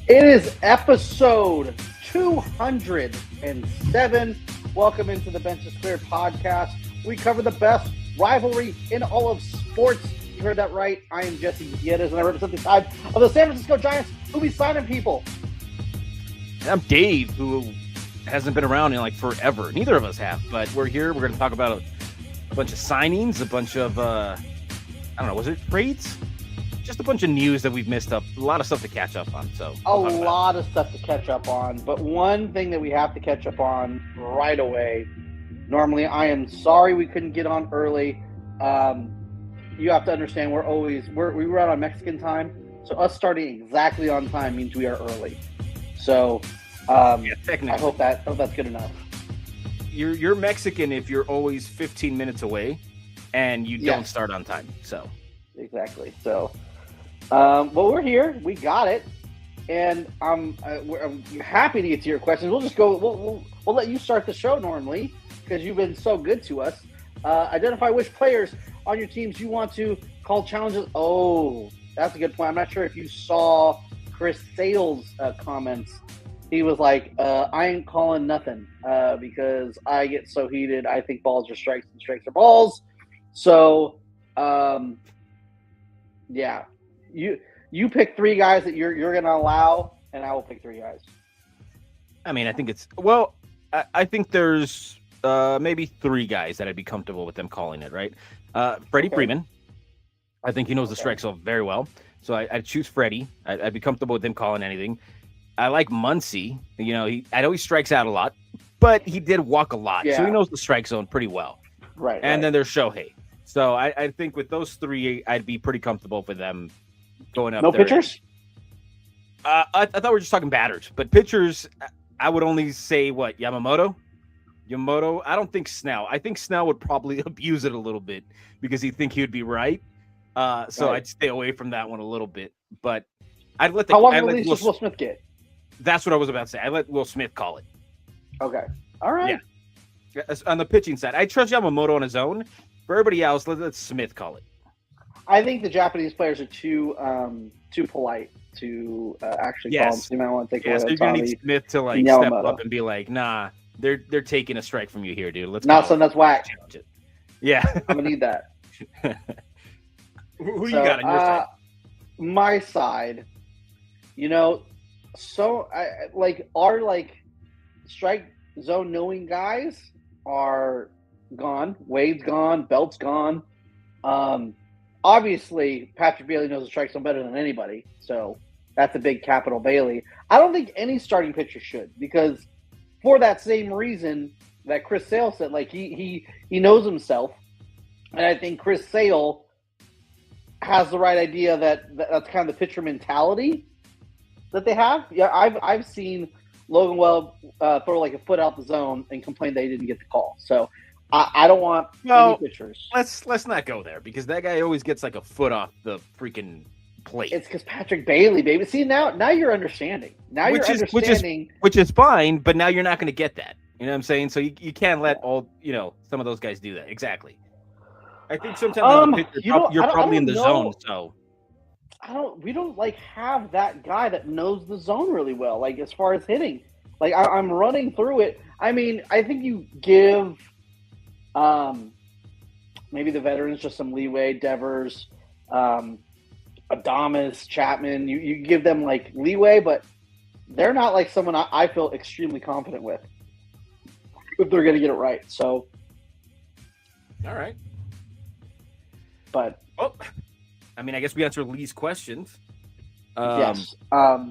It is episode 207. Welcome into the Benches Cleared podcast. We cover the best rivalry in all of sports. You heard that right. I am Jesse Gutierrez, and I represent the side of the San Francisco Giants, who be signing people. And I'm Dave, who hasn't been around in like forever. Neither of us have, but we're here. We're going to talk about a bunch of signings, a bunch of, I don't know, was it trades? Just a bunch of news that we've missed up. A lot of stuff to catch up on. So a lot of stuff to catch up on. But one thing that we have to catch up on right away. Normally, I am sorry we couldn't get on early. You have to understand we run on Mexican time, so us starting exactly on time means we are early. So technically, I hope that's good enough. You're Mexican if you're always 15 minutes away and you don't start on time. So exactly. So. Well, we're here. We got it, and I'm happy to get to your questions. We'll just go. We'll let you start the show normally because you've been so good to us. Identify which players on your teams you want to call challenges. Oh, that's a good point. I'm not sure if you saw Chris Sale's comments. He was like, "I ain't calling nothing because I get so heated. I think balls are strikes and strikes are balls." So, yeah. You pick three guys that you're going to allow, and I will pick three guys. I mean, I think I think there's maybe three guys that I'd be comfortable with them calling it, right? Freddie Freeman. I think he knows the strike zone very well. So I'd choose Freddie. I'd be comfortable with him calling anything. I like Muncy. You know, I know he strikes out a lot, but he did walk a lot. Yeah. So he knows the strike zone pretty well. Right. And then there's Shohei. So I think with those three, I'd be pretty comfortable with them going up. No there. Pitchers? I thought we were just talking batters, but pitchers, I would only say Yamamoto. I don't think Snell. I think Snell would probably abuse it a little bit because he'd think he would be right. So I'd stay away from that one a little bit. But I'd let How long release does Will Smith get? That's what I was about to say. I let Will Smith call it. Okay. All right. Yeah. On the pitching side, I trust Yamamoto on his own. For everybody else, let Smith call it. I think the Japanese players are too polite to actually call him. So you might want to take away. So you're gonna need Smith to step up and be like, "Nah, they're taking a strike from you here, dude. Let's not son. That's whack. Challenge it." Yeah, I'm gonna need that. Who you got on your side? My side, our strike zone knowing guys are gone. Wade's gone. Belt's gone. Obviously, Patrick Bailey knows the strike zone better than anybody, so that's a big capital Bailey. I don't think any starting pitcher should, because for that same reason that Chris Sale said, he knows himself, and I think Chris Sale has the right idea that's kind of the pitcher mentality that they have. Yeah, I've seen Logan Webb throw a foot out the zone and complain that he didn't get the call. So I don't want any pitchers. Let's not go there because that guy always gets a foot off the freaking plate. It's because Patrick Bailey, baby. See, now you're understanding. Which is fine, but now you're not going to get that. You know what I'm saying? So you can't let some of those guys do that. Exactly. I think sometimes you're probably in the zone. So we don't have that guy that knows the zone really well. As far as hitting, I'm running through it. I mean, I think you give. Maybe the veterans just some leeway. Devers, Adames, Chapman. You give them leeway, but they're not someone I feel extremely confident with if they're going to get it right. So, all right. But I mean, I guess we answered Lee's questions. Yes. I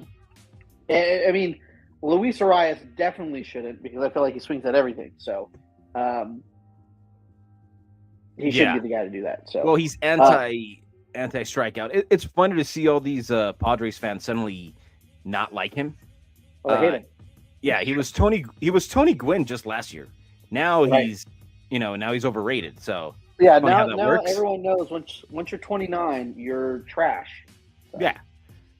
mean, Luis Arraez definitely shouldn't because I feel like he swings at everything. So. He shouldn't be the guy to do that. So, he's anti-strikeout. It's funny to see all these Padres fans suddenly not like him. I hate him. Yeah, he was Tony Gwynn just last year. Now he's overrated. So yeah, now everyone knows once you're 29, you're trash. So. Yeah,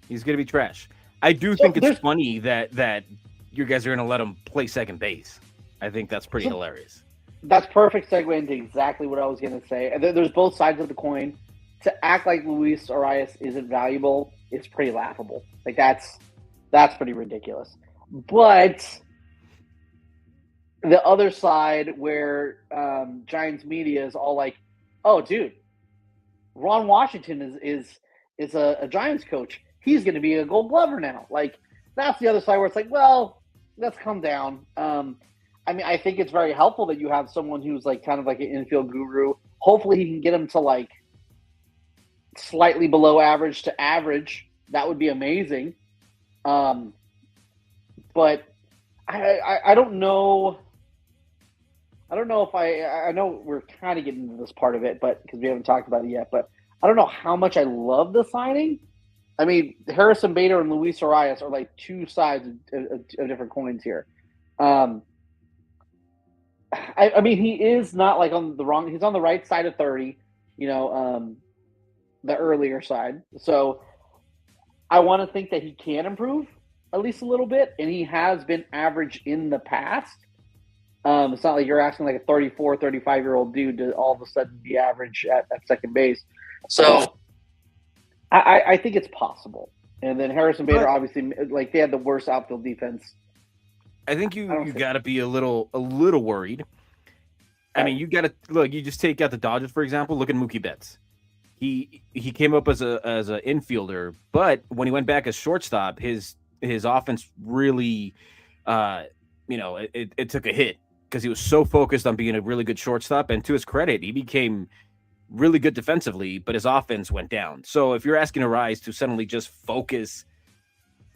he's gonna be trash. I do think it's funny that you guys are gonna let him play second base. I think that's pretty hilarious. That's perfect segue into exactly what I was going to say. And there's both sides of the coin. To act like Luis Arraez isn't valuable is pretty laughable. That's pretty ridiculous. But the other side where Giants media is all like, "Oh, dude, Ron Washington is a Giants coach. He's going to be a Gold Glover now." Like that's the other side where it's like, well, let's come down. I mean, I think it's very helpful that you have someone who's like kind of like an infield guru. Hopefully, he can get him to like slightly below average to average. That would be amazing. But I don't know. I don't know if I know we're kind of getting into this part of it, but because we haven't talked about it yet, but I don't know how much I love the signing. I mean, Harrison Bader and Luis Arraez are like two sides of different coins here. I mean, he is not like on the wrong. He's on the right side of 30. The earlier side. So I want to think that he can improve at least a little bit, and he has been average in the past. It's not like you're asking like a 34, 35-year-old dude to all of a sudden be average at second base. So I think it's possible. And then Harrison Bader, obviously, like they had the worst outfield defense. I think you got to be a little worried. I mean, you got to look. You just take out the Dodgers, for example. Look at Mookie Betts. He came up as a infielder, but when he went back as shortstop, his offense really, it took a hit because he was so focused on being a really good shortstop. And to his credit, he became really good defensively, but his offense went down. So if you're asking Arraez to suddenly just focus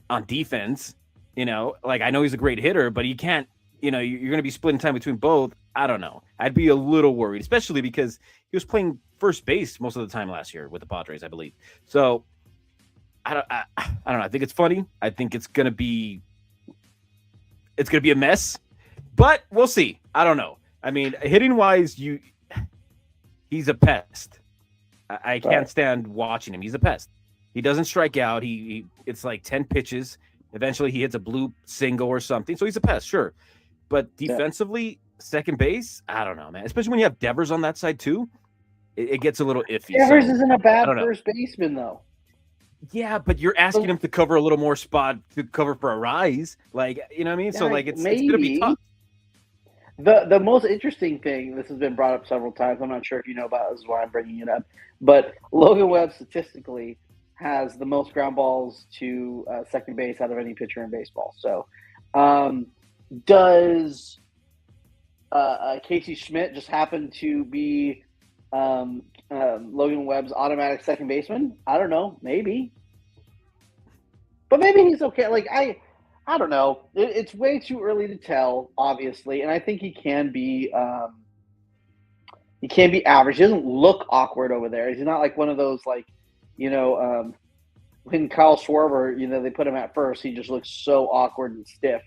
on defense, like I know he's a great hitter, but he can't. You're going to be splitting time between both. I don't know. I'd be a little worried, especially because he was playing first base most of the time last year with the Padres, I believe. So I don't know. I think it's funny. I think it's going to be a mess, but we'll see. I don't know. I mean, hitting wise, he's a pest. I can't stand watching him. He's a pest. He doesn't strike out. It's like 10 pitches. Eventually he hits a blue single or something. So he's a pest, sure. But defensively, second base, I don't know, man. Especially when you have Devers on that side too, it gets a little iffy. Devers isn't a bad first baseman, though. Yeah, but you're asking him to cover a little more spot to cover for Arraez. Like, you know what I mean? So, like, it's going to be tough. The most interesting thing, this has been brought up several times. I'm not sure if you know about it. This is why I'm bringing it up. But Logan Webb statistically has the most ground balls to second base out of any pitcher in baseball. So, does Casey Schmidt just happen to be Logan Webb's automatic second baseman? I don't know. Maybe. But maybe he's okay. Like, I don't know. It's way too early to tell, obviously. And I think he can be average. He doesn't look awkward over there. He's not like one of those, like, when Kyle Schwarber, they put him at first, he just looks so awkward and stiff.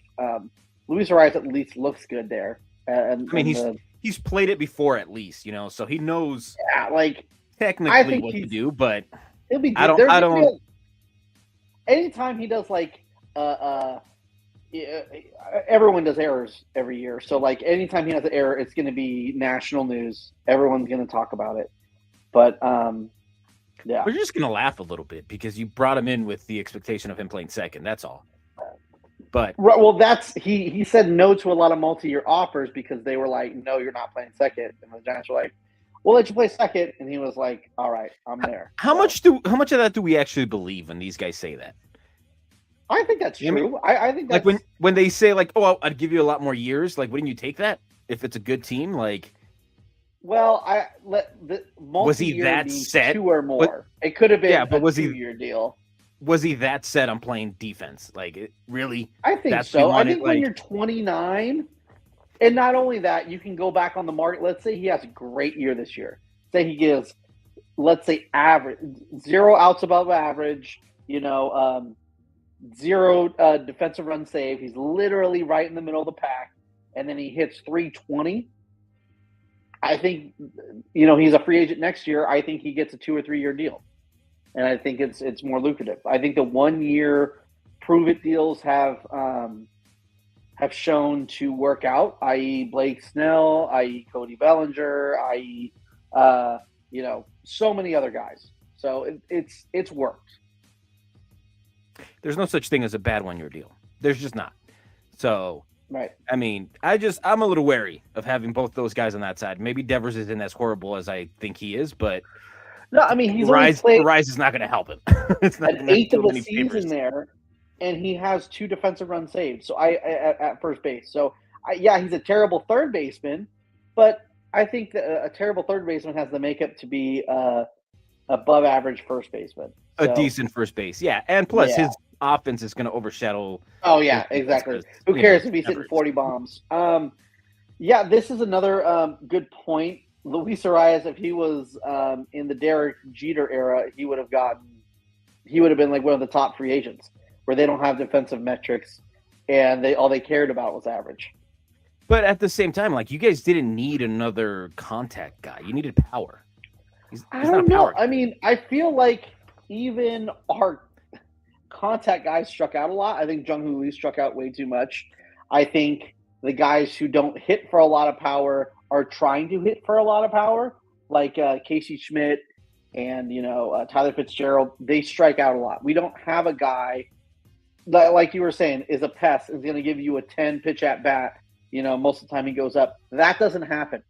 Luis Arraez at least looks good there. He's played it before at least, so he knows technically what to do, but he'll be. I don't. Anytime he does everyone does errors every year. So anytime he has an error, it's going to be national news. Everyone's going to talk about it. But yeah, we're just going to laugh a little bit because you brought him in with the expectation of him playing second. That's all. But he said no to a lot of multi-year offers because they were like, no, you're not playing second. And the Giants were like, we'll let you play second. And he was like, all right, I'm there. How much of that do we actually believe when these guys say that? I think that's true. I think that's like when they say oh, I'd give you a lot more years. Like, wouldn't you take that if it's a good team? Like, well, was he that set? 2 or more. It could have been but was a 2-year deal. Was he that set on playing defense? Like, really? I think so. I think when you're 29, and not only that, you can go back on the market. Let's say he has a great year this year. Say he gives, let's say, average 0 outs above average. 0 defensive run save. He's literally right in the middle of the pack, and then he hits 320. I think, he's a free agent next year. I think he gets a 2 or 3 year deal, and I think it's more lucrative. I think the 1-year prove it deals have shown to work out. I.e., Blake Snell, i.e., Cody Bellinger, i.e., so many other guys. So it's worked. there's no such thing as a bad 1-year deal. There's just not. So, Right. I mean, I'm a little wary of having both those guys on that side. Maybe Devers isn't as horrible as I think he is, but No, I mean, he's only played Arraez is not going to help him. It's not an going to eighth of do a any season favors. there, and he has 2 defensive run saves. So at first base. So yeah, he's a terrible third baseman, but I think that a terrible third baseman has the makeup to be above average first baseman. So, A decent first base, yeah, and plus yeah. his offense is going to overshadow. Oh yeah, exactly. Who cares if he's hitting 40 bombs? Yeah, this is another good point. Luis Arraez, if he was in the Derek Jeter era, he would have been like one of the top free agents, where they don't have defensive metrics, and all they cared about was average. But at the same time, like, you guys didn't need another contact guy. You needed power. I don't know. I mean, I feel like even our contact guys struck out a lot. I think Jung-Hoo Lee struck out way too much. I think the guys who don't hit for a lot of power are trying to hit for a lot of power, like Casey Schmidt and Tyler Fitzgerald. They strike out a lot. We don't have a guy that, like you were saying, is a pest, is going to give you a 10 pitch at bat. Most of the time he goes up. That doesn't happen.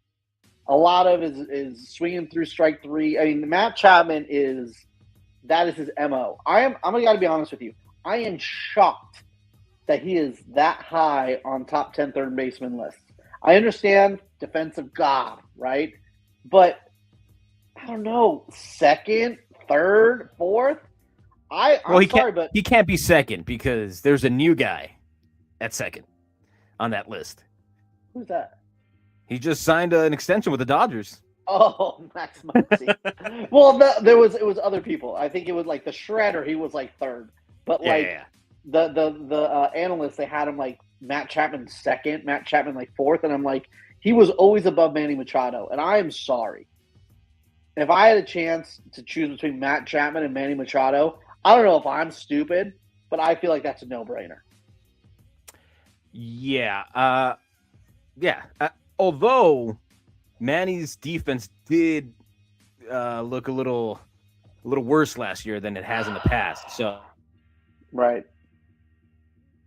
A lot of is swinging through strike 3. I mean, Matt Chapman that is his MO. I'm got to be honest with you. I am shocked that he is that high on top 10 third baseman lists. I understand defensive god, right? But I don't know, second, third, fourth. He can't be second because there's a new guy at second on that list. Who's that? He just signed an extension with the Dodgers. Oh, Max Muncy. Well, it was other people. I think it was like the Shredder. He was like third, but the analysts, they had him like Matt Chapman second, Matt Chapman like fourth, and I'm like, he was always above Manny Machado, and I am sorry. If I had a chance to choose between Matt Chapman and Manny Machado, I don't know if I'm stupid, but I feel like that's a no-brainer. Yeah. Although Manny's defense did look a little worse last year than it has in the past. So, right.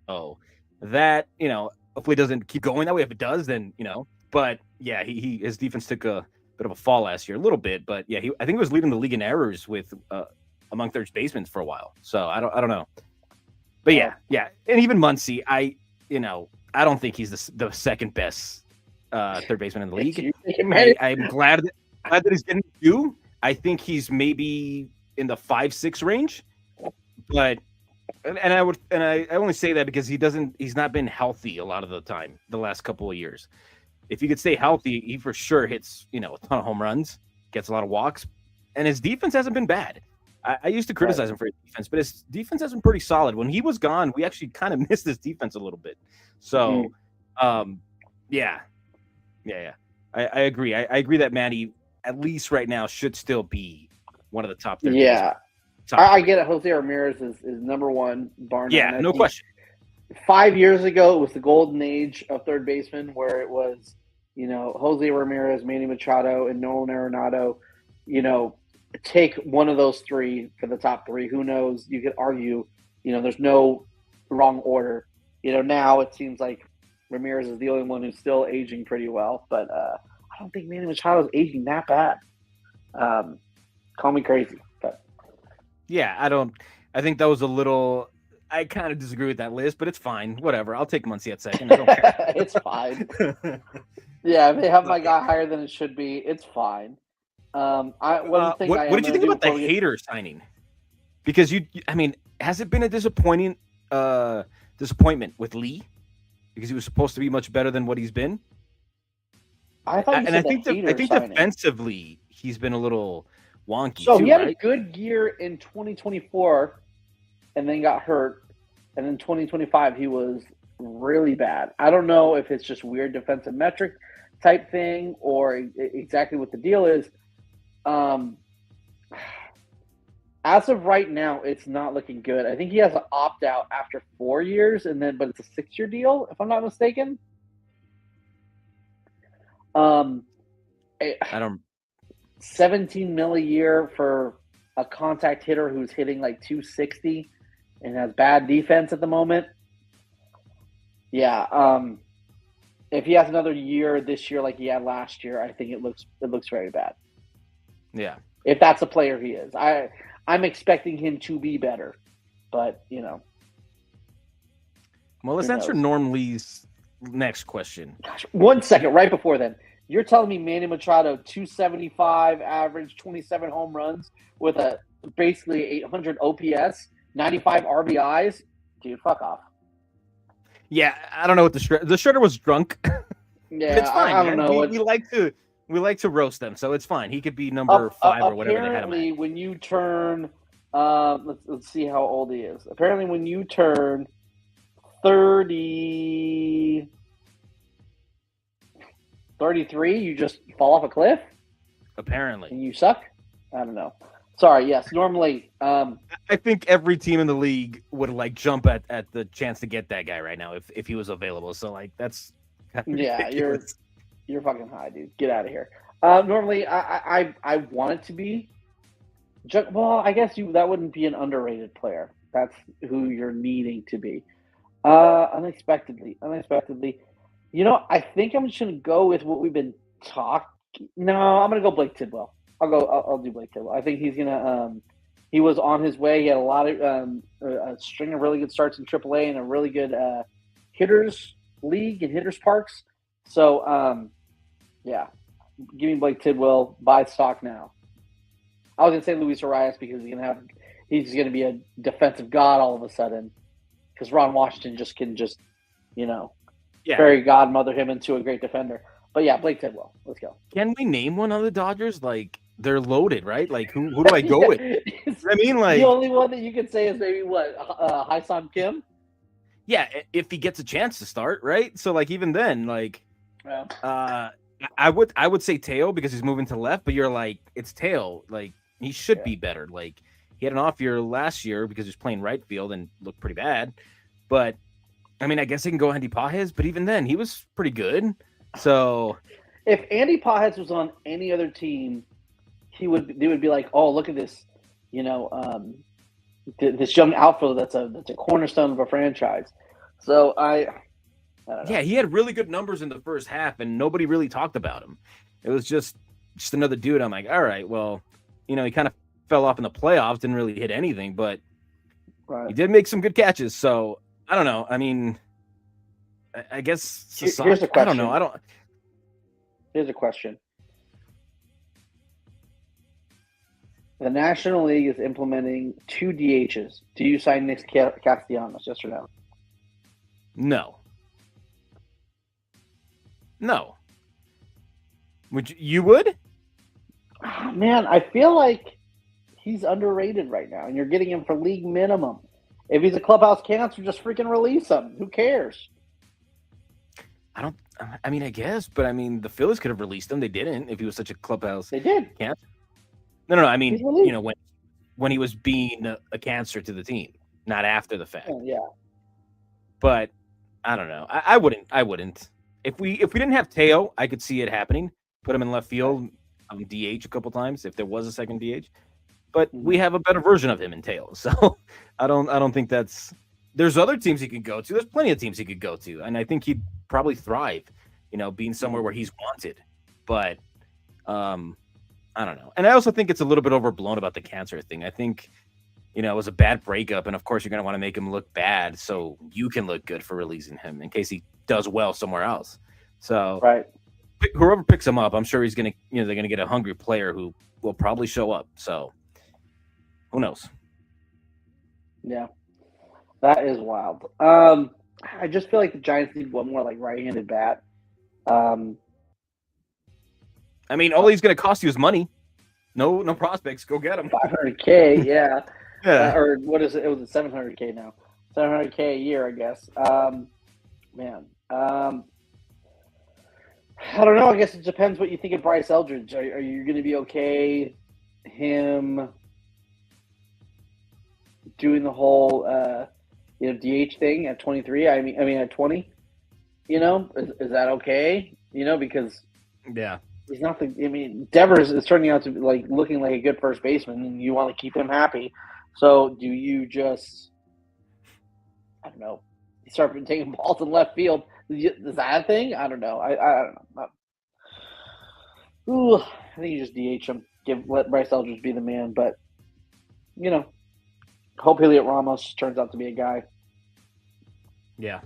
Oh, that hopefully doesn't keep going that way. If it does, then But yeah, his defense took a bit of a fall last year, a little bit. But yeah, I think he was leading the league in errors with among third basemen for a while. So I don't know. But yeah, and even Muncy, I don't think he's the second best third baseman in the league. I'm glad that he's getting 2. I think he's maybe in the 5-6 range, but I only say that because he's not been healthy a lot of the time the last couple of years. If he could stay healthy, he for sure hits a ton of home runs, gets a lot of walks, and his defense hasn't been bad. I used to criticize him for his defense, but his defense has been pretty solid. When he was gone, we actually kind of missed his defense a little bit. So, yeah. I agree. I agree that Manny, at least right now, should still be one of the top 30. Yeah. I get it. Jose Ramirez is number one, bar none. Yeah, no question. 5 years ago, it was the golden age of third baseman, where it was, Jose Ramirez, Manny Machado, and Nolan Arenado. Take one of those 3 for the top 3. Who knows? You could argue, there's no wrong order. Now it seems like Ramirez is the only one who's still aging pretty well, but I don't think Manny Machado is aging that bad. Call me crazy, but yeah, I think that was a little. I kind of disagree with that list, but it's fine. Whatever. I'll take Muncy at second. I don't care. It's fine. Yeah, if they have my guy higher than it should be, it's fine. What did you think about the Hader signing? Because has it been a disappointment with Lee? Because he was supposed to be much better than what he's been. I think defensively he's been a little wonky. So he had a good year in 2024, and then got hurt, and in 2025 he was really bad. I don't know if it's just weird defensive metric type thing or exactly what the deal is. As of right now, it's not looking good. I think he has an opt out after 4 years, but it's a 6-year deal, if I'm not mistaken. I don't. 17 mil a year for a contact hitter who's hitting like 260. and has bad defense at the moment. Yeah. If he has another year this year like he had last year, I think it looks very bad. Yeah. If that's a player he is. I'm expecting him to be better. But, Well, let's answer Norm Lee's next question. Gosh, 1 second, right before then. You're telling me Manny Machado, 275 average, 27 home runs with a basically 800 OPS, 95 RBIs? Dude, fuck off. Yeah, I don't know what the shredder was drunk. Yeah, it's fine. I don't know. We like to roast them, so it's fine. He could be number 5 or whatever they had him at. Apparently, when you turn, let's see how old he is. Apparently, when you turn 33, you just fall off a cliff? Apparently. And you suck? I don't know. Sorry, yes. Normally, I think every team in the league would jump at the chance to get that guy right now if he was available. So that's ridiculous. You're fucking high, dude. Get out of here. Normally, I want it to be. Well, I guess that wouldn't be an underrated player. That's who you're needing to be. Unexpectedly. I think I'm just gonna go with what we've been talking. No, I'm gonna go Blake Tidwell. I'll do Blake Tidwell. I think he's gonna. He was on his way. He had a lot of a string of really good starts in AAA and a really good hitters league and hitters parks. So, yeah, give me Blake Tidwell. Buy stock now. I was gonna say Luis Arraez because he's gonna be a defensive god all of a sudden. Because Ron Washington can fairy godmother him into a great defender. But yeah, Blake Tidwell. Let's go. Can we name one on the Dodgers? They're loaded, right? Who do I go with? I mean, the only one that you could say is maybe what Hyun-Soo Kim. Yeah, if he gets a chance to start, right? So even then, yeah. I would say Teo because he's moving to left, but you're it's Teo. He should be better. He had an off year last year because he was playing right field and looked pretty bad. But I mean, I guess he can go Andy Pages, but even then, he was pretty good. So if Andy Pages was on any other team, they would be like, oh, look at this, this young outfielder that's a cornerstone of a franchise. So I don't know. Yeah, he had really good numbers in the first half, and nobody really talked about him. It was just another dude. I'm like, all right, well, he kind of fell off in the playoffs, didn't really hit anything, but he did make some good catches. So I don't know. I mean, I guess here's a question. I don't know. Here's a question. The National League is implementing 2 DHs. Do you sign Nick Castellanos? Yes or no? No. You would? Man, I feel like he's underrated right now, and you're getting him for league minimum. If he's a clubhouse cancer, just freaking release him. Who cares? I guess, but the Phillies could have released him. They didn't. If he was such a clubhouse, they did. Cancer. No. I mean, when he was being a cancer to the team, not after the fact. Oh, yeah. But I don't know. I wouldn't. If we didn't have Teo, I could see it happening. Put him in left field, DH a couple times if there was a second DH. But we have a better version of him in Teo, so I don't think that's. There's other teams he could go to. There's plenty of teams he could go to, and I think he'd probably thrive, being somewhere where he's wanted. But I don't know. And I also think it's a little bit overblown about the cancer thing. I think, it was a bad breakup, and of course you're going to want to make him look bad so you can look good for releasing him in case he does well somewhere else. So whoever picks him up, I'm sure he's going to, they're going to get a hungry player who will probably show up. So who knows? Yeah. That is wild. I just feel like the Giants need one more right-handed bat. All he's going to cost you is money. No prospects. Go get him. $500K, yeah. Yeah. Or what is it? It was $700K now. $700K a year, I guess. Man. I don't know. I guess it depends what you think of Bryce Eldridge. Are you going to be okay him doing the whole DH thing at 23? I mean at 20. Is that okay? Because he's not Devers is turning out to be looking like a good first baseman, and you want to keep him happy. So do you just I don't know. He started taking balls in left field. Is that a thing? I don't know. I don't know. Ooh, I think you just DH him. Let Bryce Eldridge be the man. But hope Heliot Ramos turns out to be a guy. Yeah.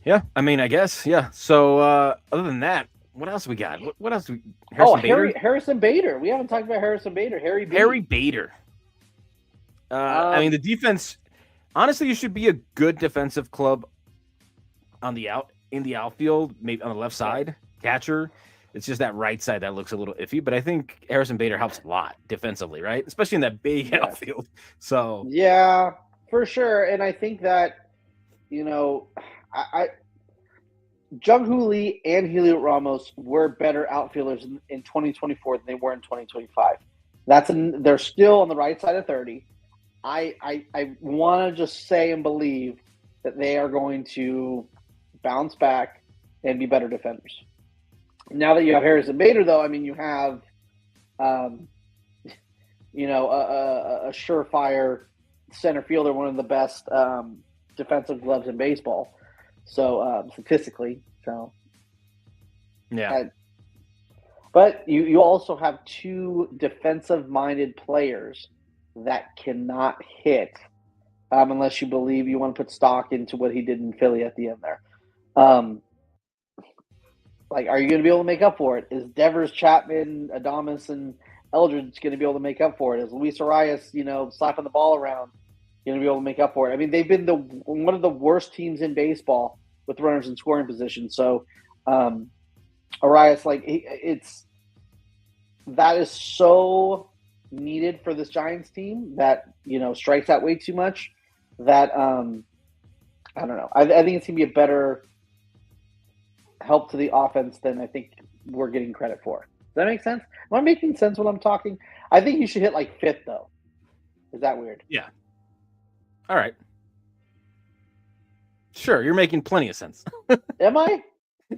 Yeah, I mean, I guess, yeah. So, other than that, what else we got? What else? Harrison Bader. We haven't talked about Harrison Bader. Harry Bader. I mean, the defense. Honestly, you should be a good defensive club in the outfield, maybe on the left side, catcher. It's just that right side that looks a little iffy. But I think Harrison Bader helps a lot defensively, right? Especially in that big outfield. So yeah, for sure. And I think that Jung-Hoo Lee and Heliot Ramos were better outfielders in 2024 than they were in 2025. They're still on the right side of 30. I want to just say and believe that they are going to bounce back and be better defenders. Now that you have Harrison Bader, though, I mean, you have, a surefire center fielder, one of the best defensive gloves in baseball. So statistically, yeah. But you also have two defensive-minded players that cannot hit unless you believe you want to put stock into what he did in Philly at the end there. Are you going to be able to make up for it? Is Devers, Chapman, Adames, and Eldridge going to be able to make up for it? Is Luis Arraez, slapping the ball around, going to be able to make up for it? I mean, they've been one of the worst teams in baseball with runners in scoring position. So, Arraez, that is so needed for this Giants team that strikes out way too much. That I don't know. I think it's going to be a better help to the offense than I think we're getting credit for. Does that make sense? Am I making sense when I'm talking? I think you should hit fifth though. Is that weird? Yeah. All right. Sure, you're making plenty of sense. Am I?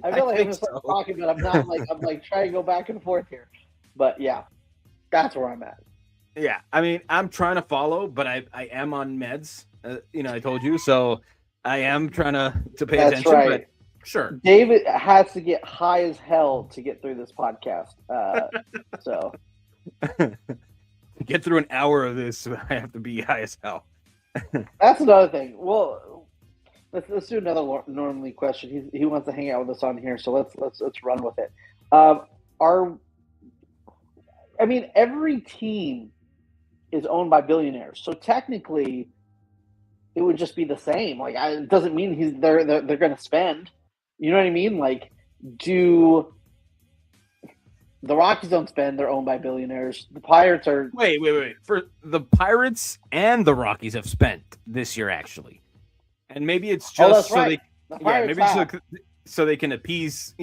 I feel like I'm just talking, but I'm not. I'm trying to go back and forth here. But yeah, that's where I'm at. Yeah, I mean, I'm trying to follow, but I am on meds. I told you, so I am trying to pay attention. Right. But sure, David has to get high as hell to get through this podcast. So to get through an hour of this, I have to be high as hell. That's another thing. Well, let's do another normally question. He wants to hang out with us on here, so let's run with it. Every team is owned by billionaires, so technically, it would just be the same. It doesn't mean they're going to spend. You know what I mean? Do the Rockies don't spend? They're owned by billionaires. The Pirates are. Wait. For the Pirates and the Rockies have spent this year actually, and maybe it's just so they can appease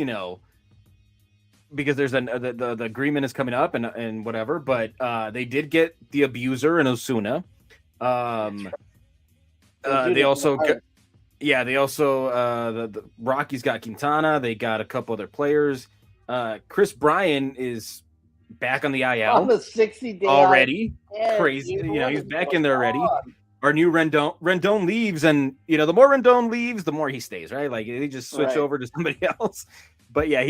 because there's the agreement is coming up and whatever. But they did get the abuser in Osuna. They also the Rockies got Quintana. They got a couple other players. Chris Bryan is back on the IL on the 60-day already. Crazy, he's back in there already. Our new Rendon leaves, and the more Rendon leaves, the more he stays. Right, they just switch over to somebody else. But yeah,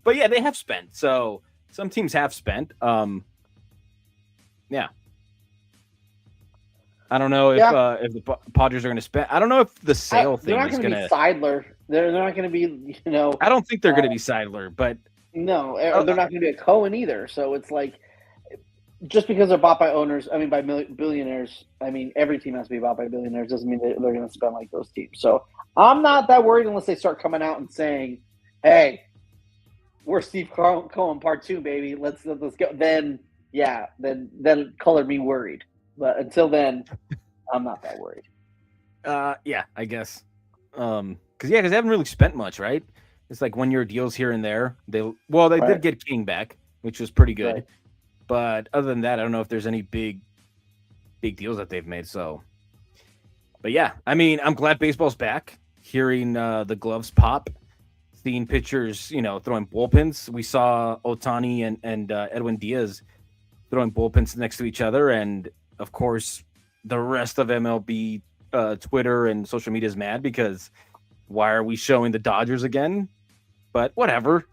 they have spent. So some teams have spent. Yeah. I don't know if the Padres are going to spend. I don't know if the sale thing is going to be Seidler. They're not going to be, I don't think they're going to be Seidler, but no, they're not going to be a Cohen either. So it's just because they're bought by owners, by billionaires. Every team has to be bought by billionaires. Doesn't mean they're going to spend like those teams. So I'm not that worried unless they start coming out and saying, "Hey, we're Steve Cohen Part 2, baby. Let's go." Then color me worried. But until then, I'm not that worried. Yeah, I guess. Because they haven't really spent much, right? It's 1 year deals here and there. They did get King back, which was pretty good. Right. But other than that, I don't know if there's any big deals that they've made. So, but yeah, I'm glad baseball's back. Hearing the gloves pop, seeing pitchers, throwing bullpens. We saw Ohtani and Edwin Diaz throwing bullpens next to each other, and of course, the rest of MLB Twitter and social media is mad because why are we showing the Dodgers again? But whatever,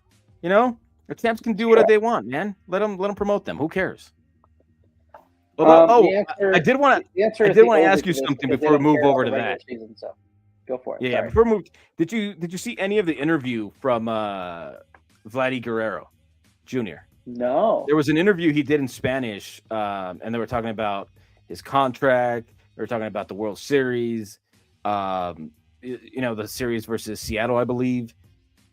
the champs can do what they want, man. Let them promote them. Who cares? Although, I did want to ask you something before we move over to that. Season, so go for it. Yeah, before we move, did you see any of the interview from Vladdy Guerrero Jr.? No. There was an interview he did in Spanish, and they were talking about his contract. They were talking about the World Series, the series versus Seattle, I believe.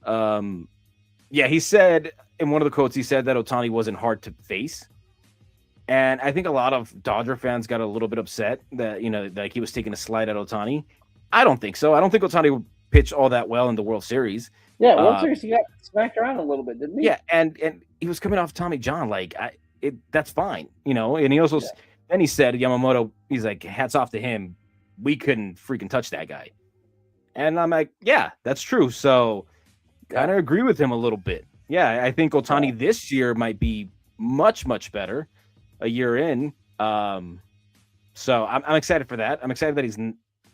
He said in one of the quotes, he said that Ohtani wasn't hard to face. And I think a lot of Dodger fans got a little bit upset that, like he was taking a slide at Ohtani. I don't think so. I don't think Ohtani would pitch all that well in the World Series. Yeah, World Series he got smacked around a little bit, didn't he? Yeah, and he was coming off Tommy John. That's fine, And he also then he said Yamamoto. He's like, hats off to him. We couldn't freaking touch that guy. And I'm like, yeah, that's true. So kind of agree with him a little bit. Yeah, I think Ohtani this year might be much, much better a year in. So I'm excited for that. I'm excited that he's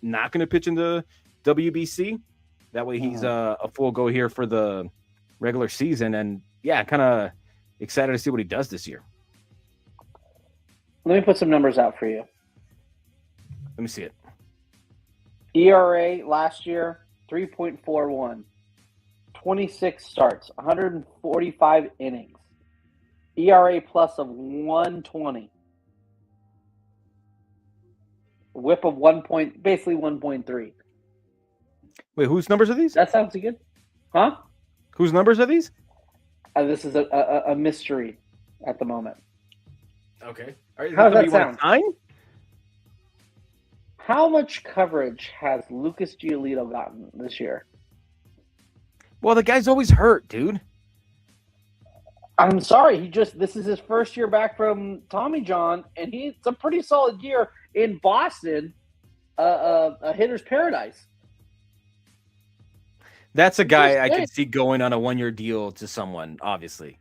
not going to pitch in the WBC. That way he's a full go here for the regular season. And yeah, kind of excited to see what he does this year. Let me put some numbers out for you. Let me see it. ERA last year, 3.41. 26 starts, 145 innings. ERA plus of 120. Whip of basically 1.3. Wait, whose numbers are these? That sounds good. Huh? Whose numbers are these? This is a mystery at the moment. Okay. How does that sound? Time? How much coverage has Lucas Giolito gotten this year? Well, the guy's always hurt, dude. I'm sorry. This is his first year back from Tommy John, and it's a pretty solid year in Boston, a hitter's paradise. That's a guy I could see going on a 1-year deal to someone, obviously.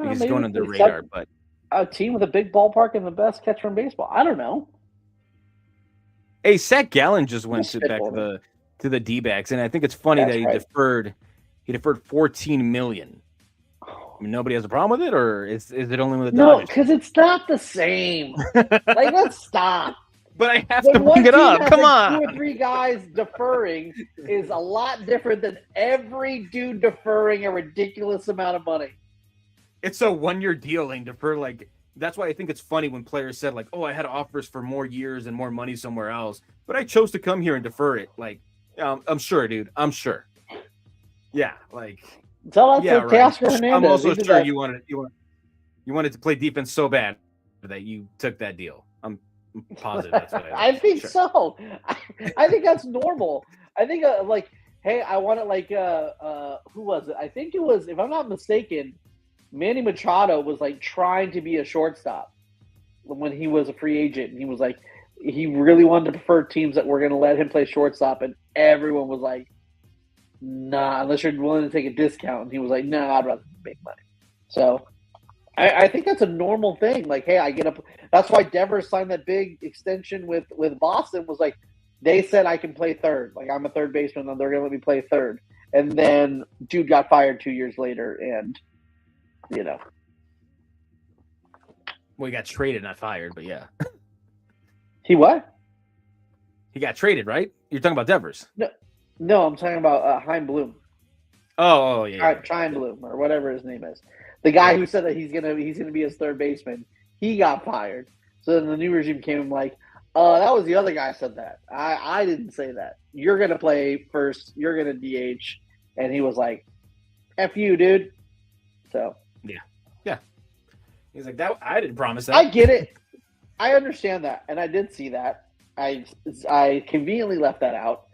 He's going under the radar, but a team with a big ballpark and the best catcher in baseball. I don't know. Hey, Zach Gallen just went back to the D-backs, and I think it's funny that he deferred. He deferred $14 million. I mean, nobody has a problem with it, or is it only with the Dodgers? No, because it's not the same. Let's stop. But I have to bring it up. Come on. 2 or 3 guys deferring is a lot different than every dude deferring a ridiculous amount of money. It's a 1-year deal, and defer that's why I think it's funny when players said oh, I had offers for more years and more money somewhere else, but I chose to come here and defer it. I'm sure, dude. I'm sure. Yeah, tell us Teoscar Hernandez. I'm also sure you wanted to play defense so bad that you took that deal. I'm positive that's what I think so. I think that's normal. I think hey, I want it who was it? I think it was, if I'm not mistaken, Manny Machado was trying to be a shortstop when he was a free agent, and he was he really wanted to prefer teams that were going to let him play shortstop, and everyone was nah, unless you're willing to take a discount. And he was nah, I'd rather make money. So I think that's a normal thing. Hey, I get up. That's why Devers signed that big extension with Boston. Was they said I can play third. I'm a third baseman, and they're going to let me play third. And then dude got fired 2 years later, and Well, he got traded, not fired, but yeah. He what? He got traded, right? You're talking about Devers. No, I'm talking about Chaim Bloom. Oh, yeah. Chaim Bloom, or whatever his name is. The guy who said that he's gonna be his third baseman. He got fired. So then the new regime came and that was the other guy said that. I didn't say that. You're gonna play first. You're gonna DH. And he was F you, dude. So yeah. He's that. I didn't promise that. I get it. I understand that, and I did see that. I conveniently left that out.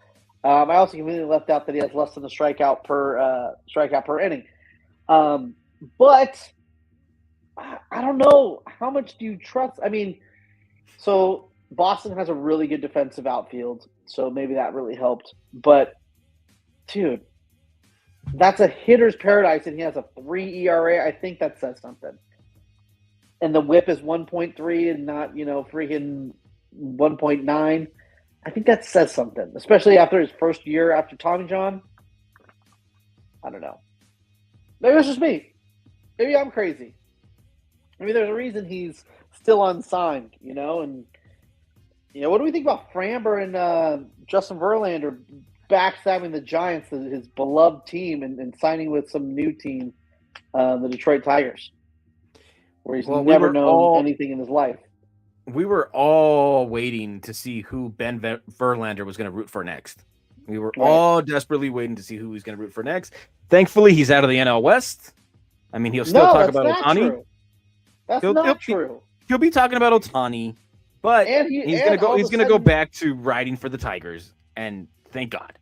I also conveniently left out that he has less than a strikeout per inning. But I don't know, how much do you trust? I mean, so Boston has a really good defensive outfield, so maybe that really helped. But dude, that's a hitter's paradise, and he has a 3 ERA. I think that says something. And the whip is 1.3 and not, freaking 1.9. I think that says something, especially after his first year after Tommy John. I don't know. Maybe it's just me. Maybe I'm crazy. Maybe there's a reason he's still unsigned, and what do we think about Framber and Justin Verlander backstabbing the Giants, his beloved team, and signing with some new team, the Detroit Tigers, where he's never known anything in his life. We were all waiting to see who Ben Verlander was going to root for next. We were all desperately waiting to see who he was going to root for next. Thankfully, he's out of the NL West. I mean, he'll still talk about Ohtani. That's not true. He'll be talking about Ohtani, but he's going to go back to riding for the Tigers, and thank God.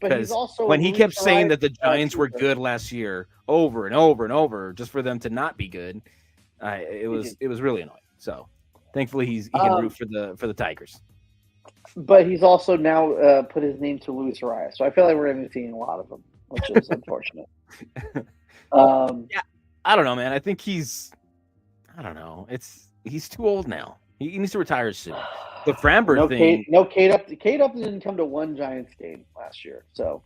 Because when he kept saying that the Giants were good last year, over and over and over, just for them to not be good, it was really annoying. So, thankfully, he can root for the Tigers. But he's also now put his name to Luis Arraez, so I feel like we're going to be seeing a lot of them, which is unfortunate. Yeah, I don't know, man. I think I don't know. He's too old now. He needs to retire soon. The Framber thing. Kate Upton didn't come to one Giants game last year, so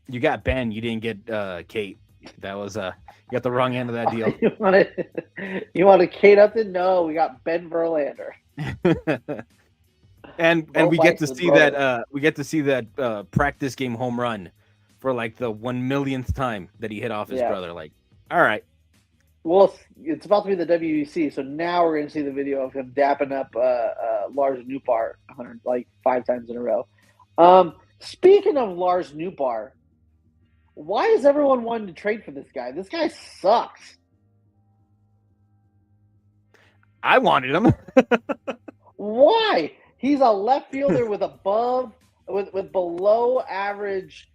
you got Ben. You didn't get Kate. That was you got the wrong end of that deal. You wanted Kate Upton? No, we got Ben Verlander. and we get to see that practice game home run for like the 1,000,000th time that he hit off his brother. Like, all right. Well, it's about to be the WBC, so now we're going to see the video of him dapping up Lars Nootbaar 5 times in a row. Speaking of Lars Nootbaar, why is everyone wanting to trade for this guy? This guy sucks. I wanted him. Why? He's a left fielder with below average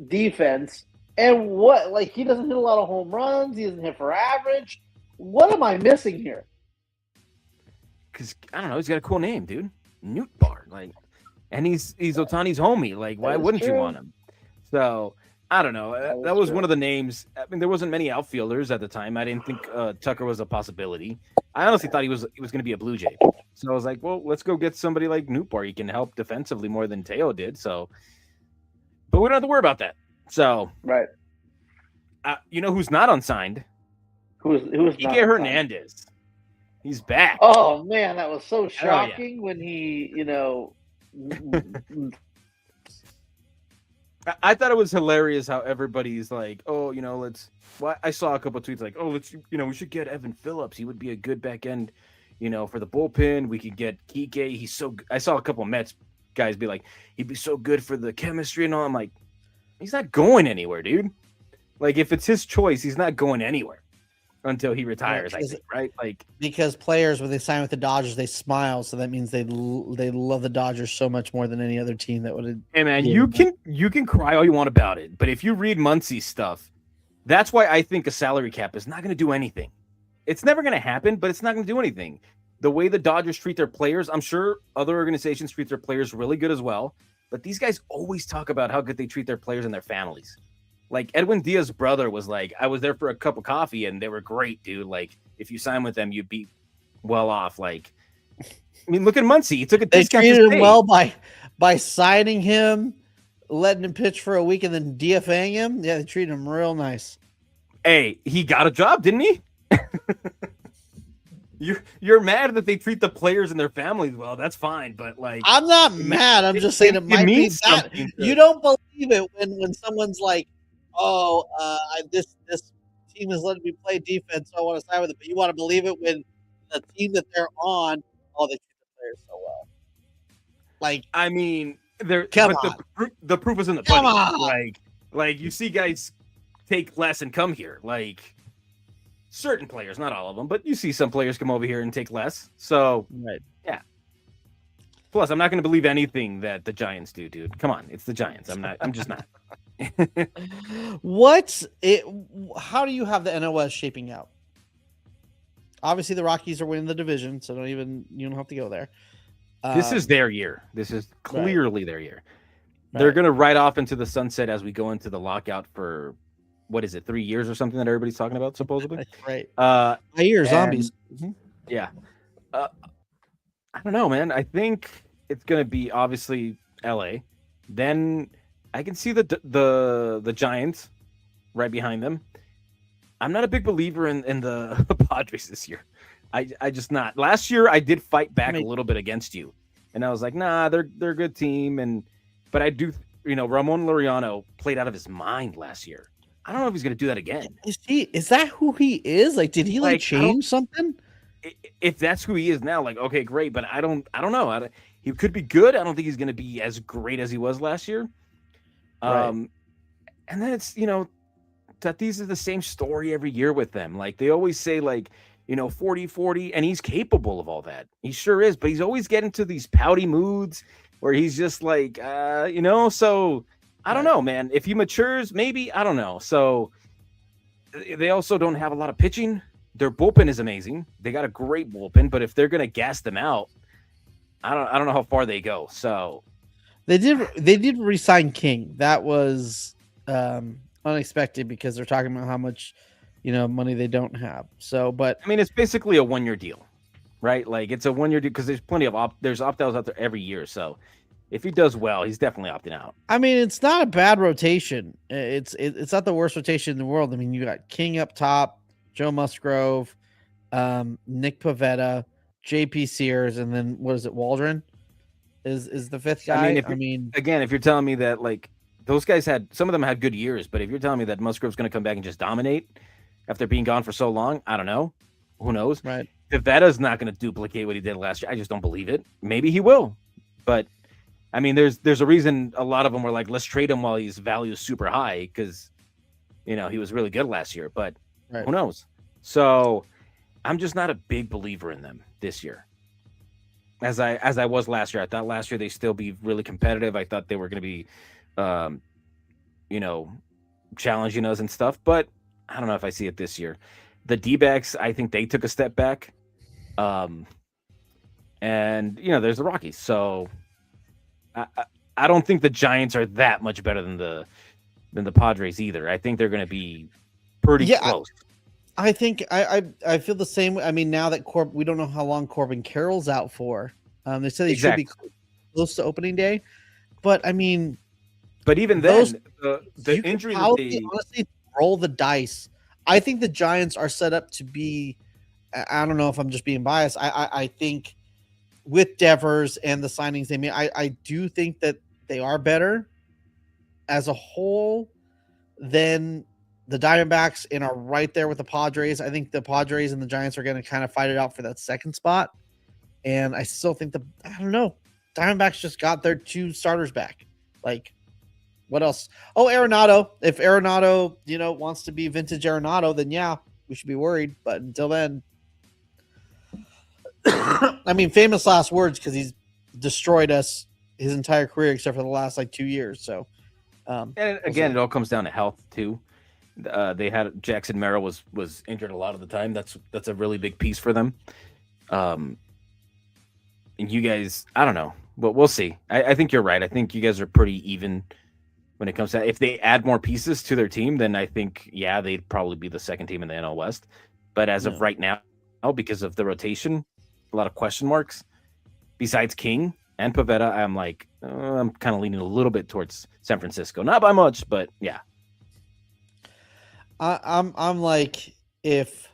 defense. And he doesn't hit a lot of home runs. He doesn't hit for average. What am I missing here? Because, I don't know, he's got a cool name, dude. Nootbaar. And he's Ohtani's homie. Like, why wouldn't you want him? So, I don't know. That was one of the names. I mean, there wasn't many outfielders at the time. I didn't think Tucker was a possibility. I honestly thought he was going to be a Blue Jay. So I was like, well, let's go get somebody like Nootbaar. He can help defensively more than Teo did. So, but we don't have to worry about that. So, right. You know who's not unsigned? Who's Kiké Hernandez. He's back. Oh man, that was so shocking when he, I thought it was hilarious how everybody's like, oh, let's. Well, I saw a couple of tweets like, oh, let's, we should get Evan Phillips. He would be a good back end, for the bullpen. We could get Kiké. He's so. I saw a couple of Mets guys be like, he'd be so good for the chemistry and all. I'm like, he's not going anywhere, dude. Like, if it's his choice, he's not going anywhere until he retires, I think, right? Like, because players, when they sign with the Dodgers, they smile, so that means they love the Dodgers so much more than any other team that would. Hey, man, you can cry all you want about it, but if you read Muncy's stuff, that's why I think a salary cap is not going to do anything. It's never going to happen, but it's not going to do anything. The way the Dodgers treat their players, I'm sure other organizations treat their players really good as well, but these guys always talk about how good they treat their players and their families. Like, Edwin Diaz's brother was like, I was there for a cup of coffee and they were great, dude. Like, if you sign with them, you'd be well off. Like, I mean, look at Muncy. He took a discount. They treated him well by signing him, letting him pitch for a week, and then DFAing him. Yeah, they treated him real nice. Hey, he got a job, didn't he? You're mad that they treat the players and their families well. That's fine, but like, I'm not mad. I'm just saying it might be that. You don't believe it when someone's like, oh, this team is letting me play defense, so I want to sign with it. But you want to believe it when the team that they're on, they treat the players so well. Like, I mean, the proof is in the pudding. Come on. Like you see guys take less and come here. Like, certain players, not all of them, but you see some players come over here and take less. So, right. Yeah. Plus, I'm not going to believe anything that the Giants do, dude. Come on, it's the Giants. I'm just not. How do you have the NOS shaping out? Obviously, the Rockies are winning the division, so you don't have to go there. This is their year. This is clearly their year. They're going to ride off into the sunset as we go into the lockout for, what is it, 3 years or something that everybody's talking about, supposedly? Right. I hear zombies. Yeah. I don't know, man. I think it's gonna be obviously LA. Then I can see the Giants right behind them. I'm not a big believer in the Padres this year. I just not. Last year I did fight back a little bit against you, and I was like, nah, they're a good team, but I do, Ramon Laureano played out of his mind last year. I don't know if he's gonna do that again. Is that who he is? Like, did he change something? If that's who he is now, like, okay, great, but I don't know. He could be good. I don't think he's gonna be as great as he was last year. Right. And then it's Tatis is the same story every year with them. Like they always say, 40-40, and he's capable of all that. He sure is, but he's always getting to these pouty moods where he's just like, so I don't know, man. If he matures, maybe, I don't know. So they also don't have a lot of pitching. Their bullpen is amazing. They got a great bullpen, but if they're going to gas them out, I don't know how far they go. So they did re-sign King. That was unexpected because they're talking about how much money they don't have. So, but I mean, it's basically a 1-year deal, right? Like it's a 1-year deal because there's plenty of there's opt-outs out there every year. So if he does well, he's definitely opting out. I mean, it's not a bad rotation. It's not the worst rotation in the world. I mean, you got King up top, Joe Musgrove, Nick Pivetta, JP Sears, and then what is it? Waldron is the fifth guy. I mean, again, if you're telling me that like those guys some of them had good years, but if you're telling me that Musgrove's going to come back and just dominate after being gone for so long, I don't know. Who knows? Right. Pivetta's not going to duplicate what he did last year. I just don't believe it. Maybe he will, but I mean, there's a reason a lot of them were like, let's trade him while his value is super high because he was really good last year. But who knows? So I'm just not a big believer in them this year. As I was last year. I thought last year they'd still be really competitive. I thought they were going to be challenging us and stuff, but I don't know if I see it this year. The D-backs, I think they took a step back. And there's the Rockies. So I don't think the Giants are that much better than the Padres either. I think they're going to be pretty close. I think I feel the same. I mean, now that we don't know how long Corbin Carroll's out for. They said he should be close to opening day, but I mean, but even then, the injury honestly roll the dice. I think the Giants are set up to be. I don't know if I'm just being biased. I think with Devers and the signings they made, I do think that they are better as a whole than the Diamondbacks and are right there with the Padres. I think the Padres and the Giants are going to kind of fight it out for that second spot. And I still think I don't know. Diamondbacks just got their 2 starters back. Like, what else? Oh, Arenado. If Arenado, wants to be vintage Arenado, then yeah, we should be worried. But until then, I mean, famous last words because he's destroyed us his entire career except for the last 2 years. So, and again, it all comes down to health too. They had Jackson Merrill was injured a lot of the time. That's a really big piece for them. And you guys, I don't know, but we'll see. I think you're right. I think you guys are pretty even when it comes to if they add more pieces to their team, then I think they'd probably be the second team in the NL West. But as of right now, because of the rotation, a lot of question marks. Besides King and Pivetta, I'm kind of leaning a little bit towards San Francisco, not by much, but yeah. I'm like, if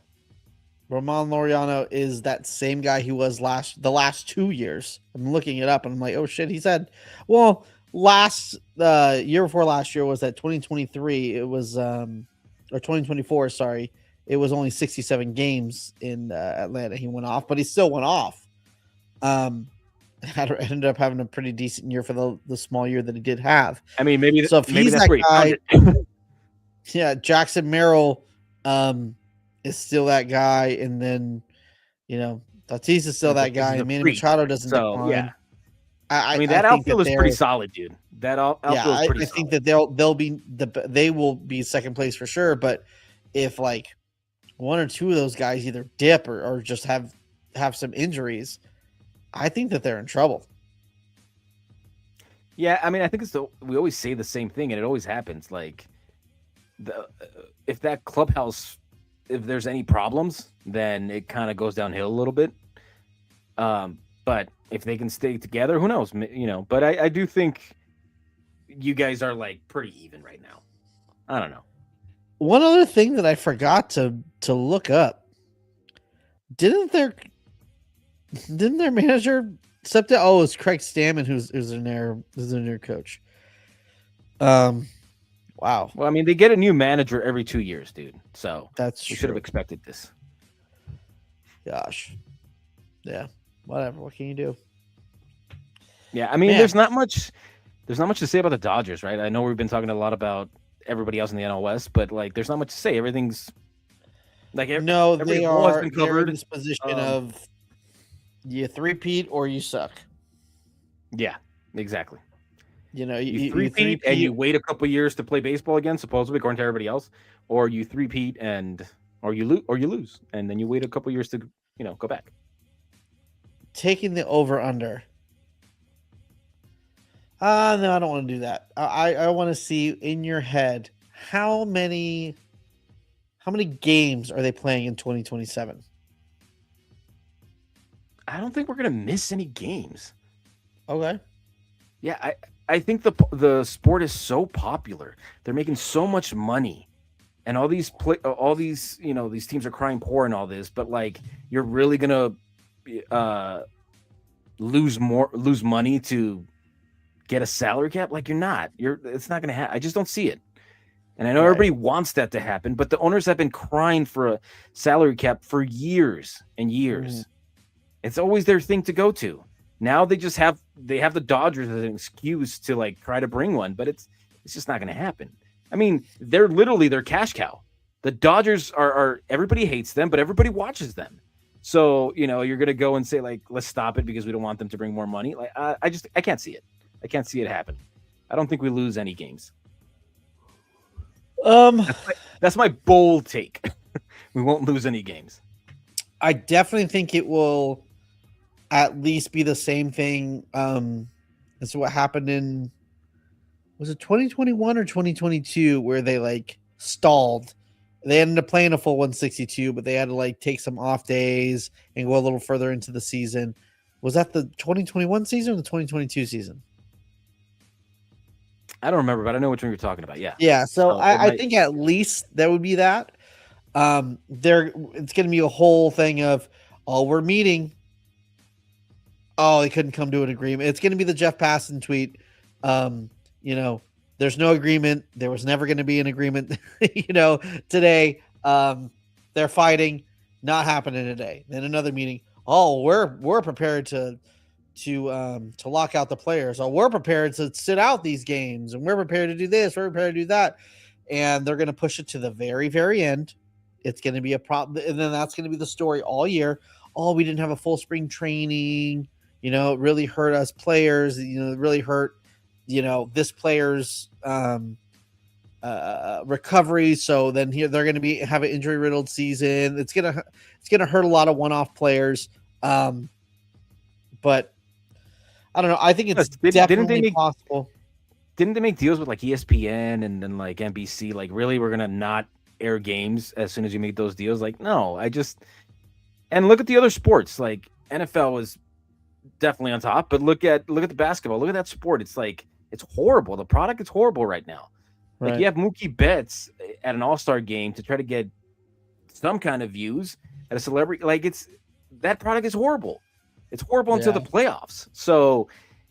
Ramon Laureano is that same guy he was the last 2 years. I'm looking it up and I'm like, oh shit. He said, well, year before last year was that 2023. It was or 2024. Sorry, it was only 67 games in Atlanta. He went off, but he still went off. Ended up having a pretty decent year for the small year that he did have. I mean, maybe so. If he's that guy, yeah, Jackson Merrill is still that guy, and then Tatis is still that guy, and Manny Machado doesn't decline. Yeah, I mean that outfield is pretty solid, dude. That outfield is pretty solid. I think that they will be second place for sure. But if one or two of those guys either dip or just have some injuries, I think that they're in trouble. Yeah, I mean, I think we always say the same thing, and it always happens. If that clubhouse, if there's any problems, then it kind of goes downhill a little bit. But But if they can stay together, who knows? But I do think you guys are like pretty even right now. I don't know. One other thing that I forgot to look up. Didn't their manager step down? Oh, it's Craig Stammen who's in their coach. Wow. Well, I mean, they get a new manager every 2 years, dude. So That's you true. should have expected this. Gosh. Yeah. Whatever. What can you do? Yeah, I mean, there's not much to say about the Dodgers, right? I know we've been talking a lot about everybody else in the NL West, but like, there's not much to say. Everything's like They're in this position of you three-peat or you suck. Yeah, exactly. You three-peat and you wait a couple years to play baseball again, supposedly according to everybody else, or you three-peat or you lose, and then you wait a couple years to go back. Taking the over/under. No, I don't want to do that. I want to see in your head how many games are they playing in 2027? I don't think we're gonna miss any games. Okay. Yeah, I think the sport is so popular. They're making so much money, and all these these teams are crying poor and all this. But like, you're really gonna lose money to get a salary cap? Like, you're not. It's not gonna happen. I just don't see it. And I know everybody wants that to happen, but the owners have been crying for a salary cap for years and years. It's always their thing to go to. Now they have the Dodgers as an excuse to like try to bring one, but it's just not going to happen. I mean, they're literally their cash cow. The Dodgers are everybody hates them, but everybody watches them. So you're going to go and say like, let's stop it because we don't want them to bring more money. Like I can't see it. I can't see it happen. I don't think we lose any games. That's my bold take. We won't lose any games. I definitely think it will at least be the same thing as what happened in, was it 2021 or 2022 where they like stalled. They ended up playing a full 162, but they had to like take some off days and go a little further into the season. Was that the 2021 season or the 2022 season? I don't remember, but I know which one you're talking about. Yeah. Yeah. So I think at least that would be that. It's going to be a whole thing of, oh, we're meeting. Oh, they couldn't come to an agreement. It's going to be the Jeff Passan tweet. There's no agreement. There was never going to be an agreement. Today, they're fighting. Not happening today. Then another meeting. Oh, we're prepared to lock out the players. Oh, we're prepared to sit out these games, and we're prepared to do this. We're prepared to do that, and they're going to push it to the very, very end. It's going to be a problem, and then that's going to be the story all year. Oh, we didn't have a full spring training. It really hurt us players. It really hurt, this player's recovery. So then here they're going to have an injury riddled season. It's gonna hurt a lot of one-off players. But I don't know. I think it's definitely possible. Didn't they make deals with like ESPN and then like NBC? Like, really, we're gonna not air games as soon as you make those deals? Like, no. And look at the other sports. Like, NFL was definitely on top, but look at the basketball. Look at that sport. It's like, it's horrible. The product is horrible right now. Like, you have Mookie Betts at an All-Star game to try to get some kind of views at a celebrity. Like, that product is horrible. It's horrible until the playoffs. So,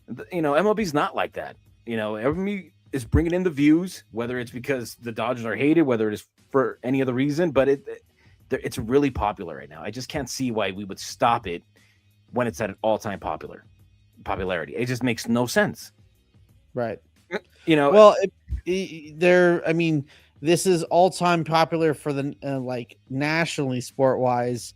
MLB's not like that. Everybody is bringing in the views, whether it's because the Dodgers are hated, whether it is for any other reason, but it's really popular right now. I just can't see why we would stop it when it's at an all-time popularity. It just makes no sense. Right. Well, this is all-time popular for the nationally sport-wise.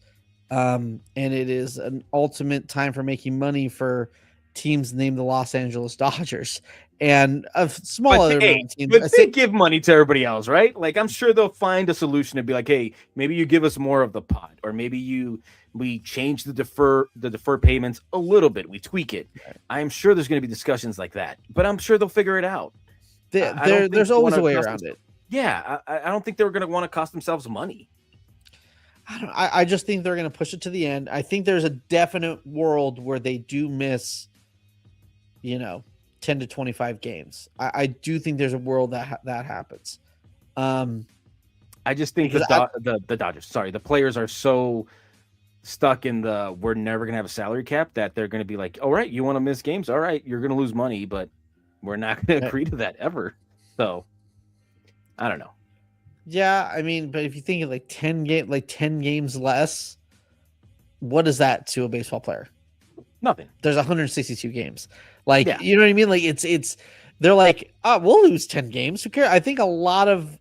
And it is an ultimate time for making money for teams named the Los Angeles Dodgers and a small other teams. But they give money to everybody else, right? Like, I'm sure they'll find a solution to be like, hey, maybe you give us more of the pot, or maybe we change the defer payments a little bit, we tweak it. Right. I'm sure there's going to be discussions like that, but I'm sure they'll figure it out. There's always a way around it. Yeah, I don't think they're going to want to cost themselves money. I just think they're going to push it to the end. I think there's a definite world where they do miss, 10 to 25 games. I do think there's a world that happens. I just think the Dodgers, the players are so stuck in we're never going to have a salary cap that they're going to be like, all right, you want to miss games? All right, you're going to lose money, but we're not going to agree to that ever. So I don't know. Yeah, I mean, but if you think of 10 games less, what is that to a baseball player? Nothing. There's 162 games. You know what I mean? It's they're like, oh, we'll lose 10 games. Who cares? I think a lot of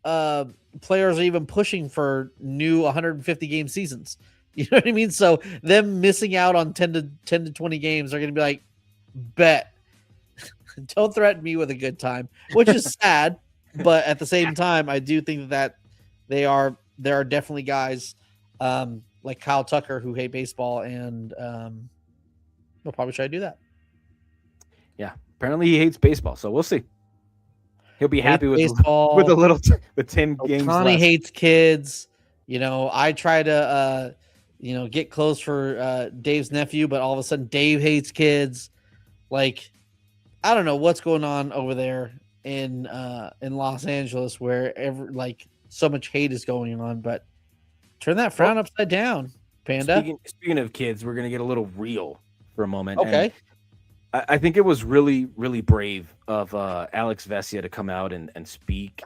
players are even pushing for new 150 game seasons. You know what I mean? So them missing out on 10 to 20 games are going to be like, bet. Don't threaten me with a good time, which is sad. But at the same time, I do think that there are definitely guys like Kyle Tucker who hate baseball, and we'll probably try to do that. Yeah, apparently he hates baseball, so we'll see. He'll be happy with baseball, with 10 games. Connie hates kids. I try to get close for Dave's nephew, but all of a sudden Dave hates kids. I don't know what's going on over there in Los Angeles where so much hate is going on, but turn that frown upside down, Panda. Speaking of kids, we're gonna get a little real for a moment. Okay. And I think it was really, really brave of Alex Vesia to come out and speak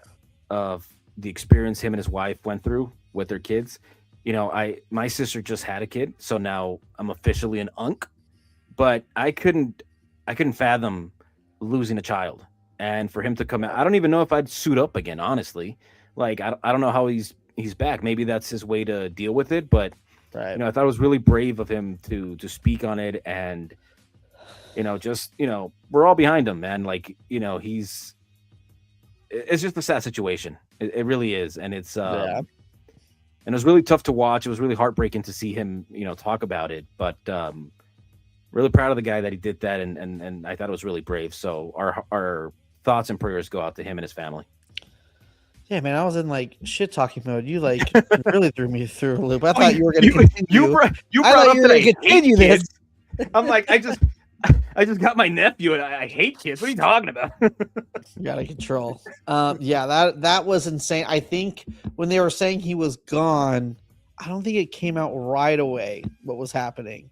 of the experience him and his wife went through with their kids. My sister just had a kid, so now I'm officially an unk, but I couldn't fathom losing a child. And for him to come out, I don't even know if I'd suit up again, honestly. I don't know how he's back. Maybe that's his way to deal with it. But right. I thought it was really brave of him to speak on it, and we're all behind him, man. It's just a sad situation. It really is, and it's and it was really tough to watch. It was really heartbreaking to see him, talk about it. But really proud of the guy that he did that, and I thought it was really brave. So our thoughts and prayers go out to him and his family. Yeah, man, I was in shit talking mode. You really threw me through a loop. I thought you were going to continue. You brought up that I continue hate kids. I'm like, I just got my nephew and I hate kids. What are you talking about? You out of control. Yeah, that was insane. I think when they were saying he was gone, I don't think it came out right away what was happening.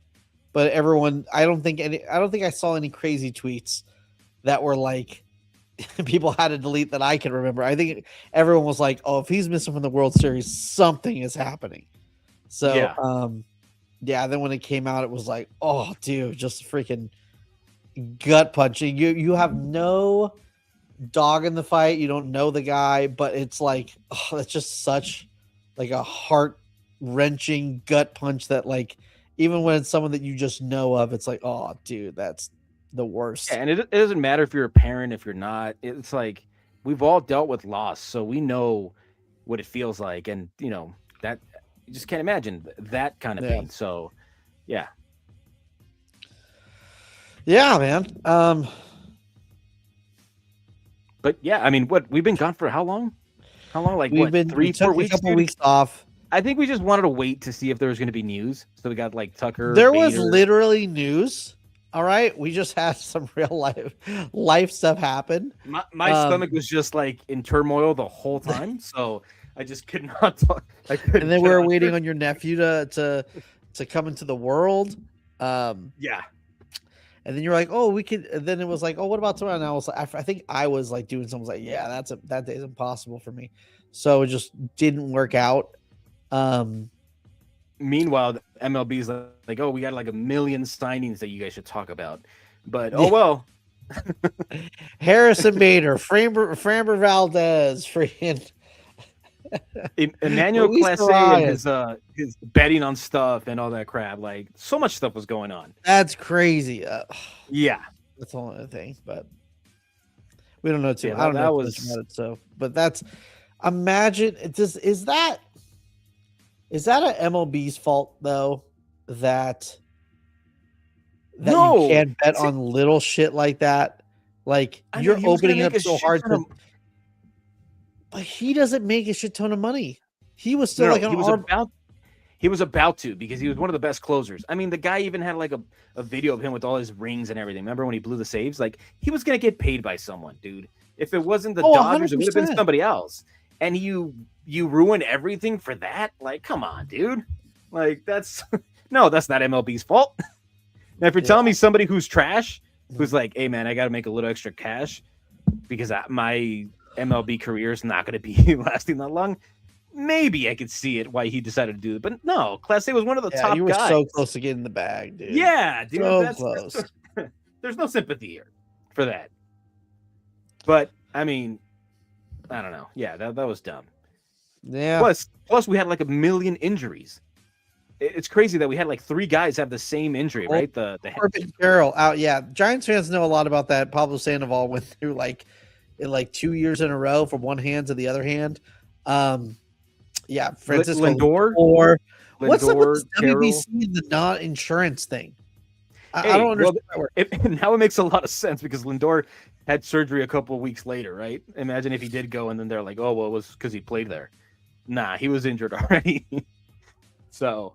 But everyone, I don't think I saw any crazy tweets that were people had to delete that I can remember. I think everyone was like, "Oh, if he's missing from the World Series, something is happening." So, yeah. Then when it came out, it was like, "Oh, dude, just freaking gut punching." You have no dog in the fight. You don't know the guy, but it's it's just such a heart wrenching gut punch that even when it's someone that you just know of, it's oh, dude, that's the worst. Yeah, and it doesn't matter if you're a parent, if you're not. It's we've all dealt with loss, so we know what it feels like, and that you just can't imagine that kind of pain. So, yeah, man. But yeah, I mean, we've been gone for how long? How long? We've been 3-4 weeks. A couple weeks off. I think we just wanted to wait to see if there was going to be news. So we got Tucker. There was literally news. All right, we just had some real life stuff happen. My stomach was just in turmoil the whole time, so I just could not talk. And then we were waiting on your nephew to come into the world. Yeah. And then you're like, oh, we could. And then it was like, oh, what about tomorrow? And I was I think I was doing something. I was yeah, that day is impossible for me. So it just didn't work out. Meanwhile, MLB's oh, we got a million signings that you guys should talk about. But oh well. Harrison Bader, Framber Valdez, freaking Emmanuel Clase and his betting on stuff and all that crap. So much stuff was going on. That's crazy. Yeah, that's the only thing, but we don't know too. Yeah, I don't know much about it. So, but that's imagine. Is that a MLB's fault though? That you can't bet on little shit like that. You're opening up so hard to. But he doesn't make a shit ton of money. He was still He was about to, because he was one of the best closers. I mean, the guy even had like a video of him with all his rings and everything. Remember when he blew the saves? Like, he was going to get paid by someone, dude. If it wasn't the Dodgers, 100%. It would have been somebody else. And you ruin everything for that? Like, come on, dude. Like, that's not MLB's fault. Now, if you're telling me somebody who's trash, who's like, hey, man, I got to make a little extra cash because my MLB career is not going to be lasting that long, maybe I could see it why he decided to do it. But no, Class A was one of the top you were guys. so close to getting the bag, dude. Yeah, dude. So close. There's no sympathy here for that. But, I mean, I don't know. Yeah, that was dumb. Yeah. Plus, we had like a million injuries. It's crazy that we had like 3 guys have the same injury, right? The Corbin Carroll out. Yeah, Giants fans know a lot about that. Pablo Sandoval went through like 2 years in a row from one hand to the other hand. Yeah, Francisco Lindor. What's up with this WBC and the non-insurance thing? I don't understand. Now it makes a lot of sense because Lindor had surgery a couple of weeks later, right? Imagine if he did go and then they're like, oh, well, it was because he played there. Nah, he was injured already. So,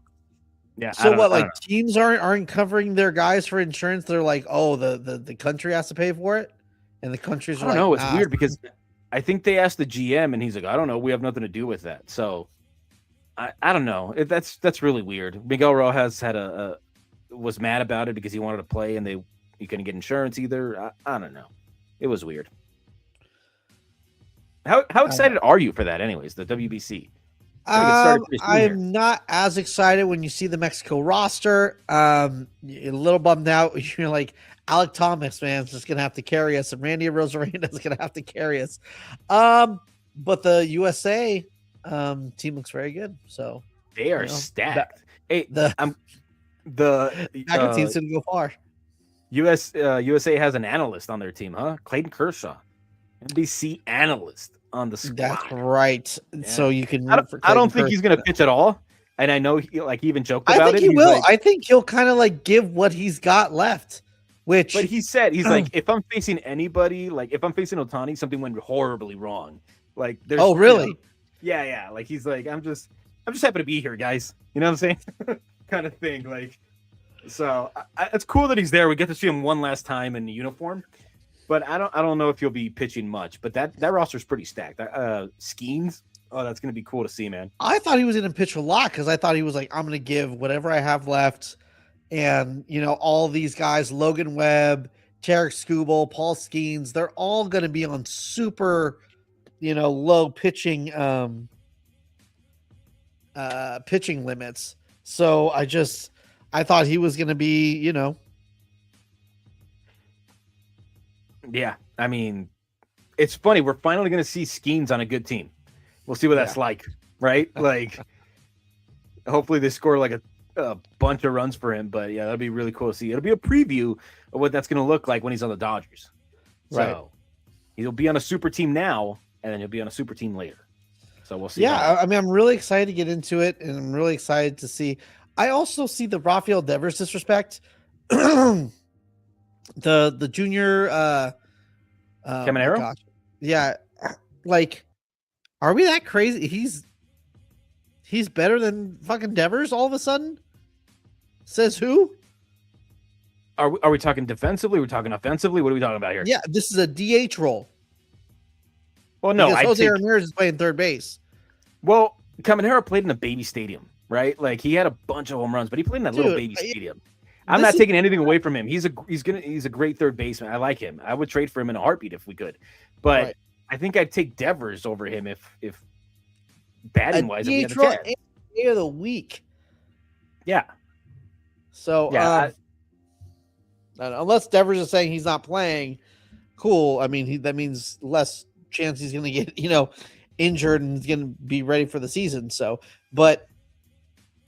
yeah. So what? Like teams aren't covering their guys for insurance? They're like, oh, the country has to pay for it, and the countries. I don't know. It's weird because I think they asked the GM, and he's like, I don't know. We have nothing to do with that. So, I don't know. That's really weird. Miguel Rojas was mad about it because he wanted to play, and he couldn't get insurance either. I don't know. It was weird. How excited are you for that, anyways? The WBC. I'm not as excited when you see the Mexico roster. A little bummed out. You're like, Alec Thomas, man, is just gonna have to carry us, and Randy Rosarena is gonna have to carry us. But the USA team looks very good. So they are stacked. The team's gonna go far. USA has an analyst on their team, huh? Clayton Kershaw, NBC analyst on the squad. That's right. Yeah. So you can. I don't think he's going to pitch at all, and I know he even joked about it. I think he will. I think he'll kind of like give what he's got left. But he said he's like, if I'm facing anybody, like if I'm facing Ohtani, something went horribly wrong. Like there's. Oh really? Yeah. Like he's like, I'm just happy to be here, guys. You know what I'm saying? Kind of thing. Like, so it's cool that he's there. We get to see him one last time in the uniform. But I don't know if he'll be pitching much. But that roster's pretty stacked. Skeens, that's gonna be cool to see, man. I thought he was gonna pitch a lot because I thought he was like, I'm gonna give whatever I have left, and all these guys, Logan Webb, Tarek Skubal, Paul Skeens, they're all gonna be on super, low pitching pitching limits. So I thought he was gonna be, Yeah, I mean, it's funny. We're finally going to see Skeens on a good team. We'll see what that's like, right? Like, hopefully they score like a bunch of runs for him. But yeah, that'll be really cool to see. It'll be a preview of what that's going to look like when he's on the Dodgers. Right. So he'll be on a super team now, and then he'll be on a super team later. So we'll see. Yeah, I mean, I'm really excited to get into it, and I'm really excited to see. I also see the Rafael Devers disrespect. The junior Caminero? Yeah. Like, are we that crazy? He's better than fucking Devers all of a sudden? Says who? Are we talking defensively? We're talking offensively? What are we talking about here? Yeah, this is a DH role. Well, no, Jose Ramirez is playing third base. Well, Caminero played in a baby stadium, right? Like he had a bunch of home runs, but he played in that little baby stadium. I'm not taking anything away from him. He's a great third baseman. I like him. I would trade for him in a heartbeat if we could. But I think I'd take Devers over him if batting wise, we had a chance. Day of the week. Yeah. So unless Devers is saying he's not playing, cool. I mean, that means less chance he's going to get injured and he's going to be ready for the season. So,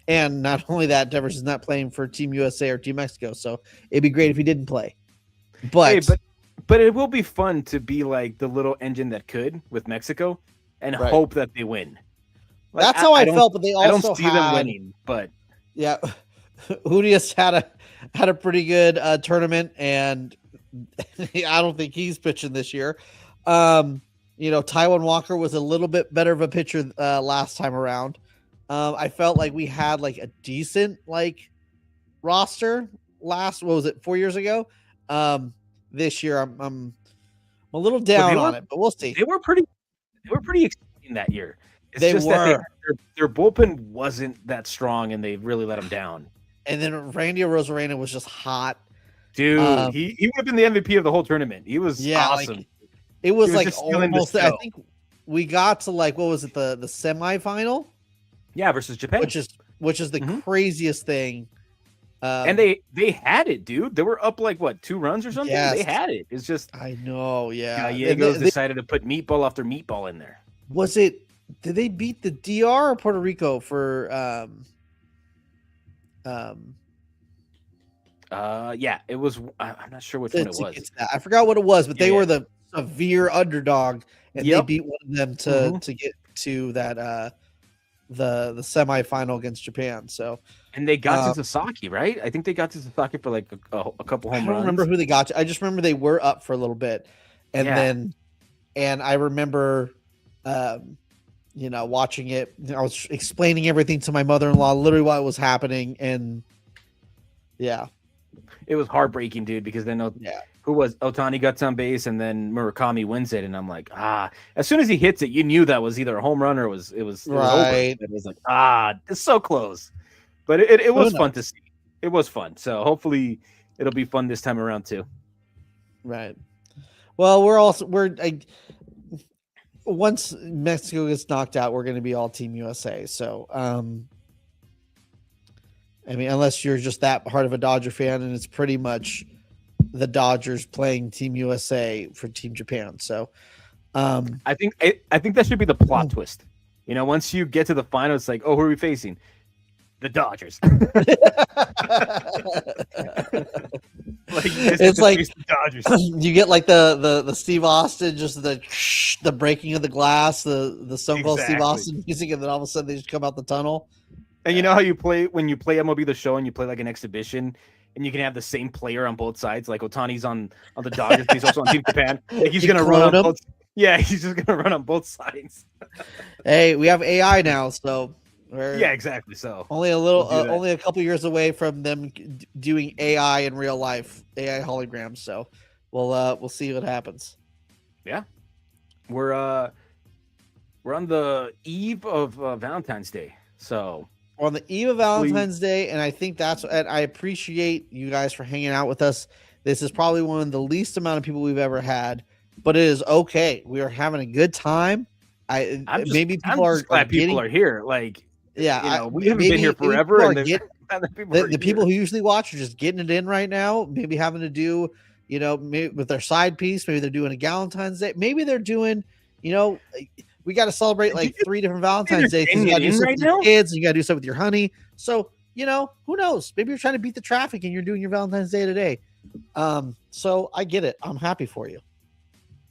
and not only that, Devers is not playing for Team USA or Team Mexico, so it'd be great if he didn't play. But it will be fun to be like the little engine that could with Mexico and hope that they win. Like, that's how I felt, but they also I don't see them winning. But yeah, Urias had a pretty good tournament, and I don't think he's pitching this year. Taiwan Walker was a little bit better of a pitcher last time around. I felt like we had like a decent like roster what was it, 4 years ago? This year I'm a little down on it, but we'll see. They were pretty exciting that year. It's they just were. That their bullpen wasn't that strong, and they really let them down. And then Randy Arozarena was just hot. Dude, he would have been the MVP of the whole tournament. He was awesome. Like, it was like almost. I think we got to like, what was it, the semifinal? Yeah, versus Japan, which is the craziest thing. And they had it, dude. They were up like what, 2 runs or something. Yes. They had it. It's just I know, yeah. Gallegos decided to put meatball after meatball in there. Was it? Did they beat the DR or Puerto Rico for? Yeah, it was. I'm not sure which one it was. I forgot what it was, but they were the severe underdog, and they beat one of them to get to that the semifinal against Japan. So, and they got to Sasaki, right? I think they got to Sasaki for like a couple home runs. I don't remember who they got to. I just remember they were up for a little bit, and I remember, watching it. I was explaining everything to my mother-in-law, literally while it was happening, and it was heartbreaking, dude. Because then who was Otani got on base, and then Murakami wins it, and I'm like, as soon as he hits it, you knew that was either a home run or it was right. It was like, it's so close, but it was fun to see. It was fun, so hopefully it'll be fun this time around too. Right. Well, once Mexico gets knocked out, we're going to be all Team USA. So, I mean, unless you're just that hard of a Dodger fan, and it's pretty much the Dodgers playing Team USA for Team Japan. So, I think that should be the plot twist. Once you get to the final, it's like, who are we facing? The Dodgers. It's like the Dodgers. You get like the Steve Austin, just the breaking of the glass, the Stone Cold Steve Austin music, and then all of a sudden they just come out the tunnel. And you know how you play when you play MLB The Show and you play like an exhibition, and you can have the same player on both sides. Like Otani's on the Dodgers, but he's also on Team Japan. Like he's gonna run on both. Yeah, he's just gonna run on both sides. Hey, we have AI now, so exactly. So only a couple years away from them doing AI in real life, AI holograms. So we'll see what happens. Yeah, we're on the eve of Valentine's Day, so. On the eve of Valentine's Day, and I think and I appreciate you guys for hanging out with us. This is probably one of the least amount of people we've ever had, but it is okay. We are having a good time. I'm just glad people are here. Like, we haven't been here forever. The people who usually watch are just getting it in right now. Maybe having to do, maybe with their side piece. Maybe they're doing a Valentine's Day. Maybe they're doing, we got to celebrate like 3 different Valentine's Days. You got to do stuff with your kids. You got to do stuff with your honey. So, who knows? Maybe you're trying to beat the traffic and you're doing your Valentine's Day today. So I get it. I'm happy for you.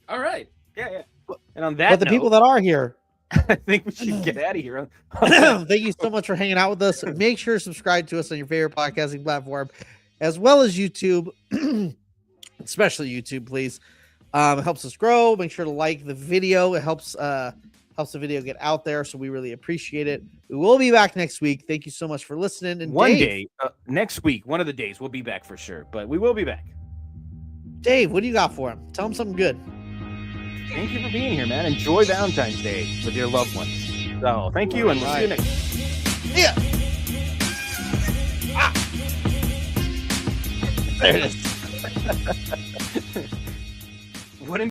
All right. Yeah. And on that, but the people that are here, I think we should get out of here. Thank you so much for hanging out with us. Make sure to subscribe to us on your favorite podcasting platform, as well as YouTube, especially YouTube, please. It helps us grow. Make sure to like the video. It helps the video get out there, so we really appreciate it. We will be back next week. Thank you so much for listening. And next week, one of the days, we'll be back for sure, but we will be back. Dave, what do you got for him? Tell him something good. Thank you for being here, man. Enjoy Valentine's Day with your loved ones. So, thank you, and we'll see you next week. Yeah. There it is.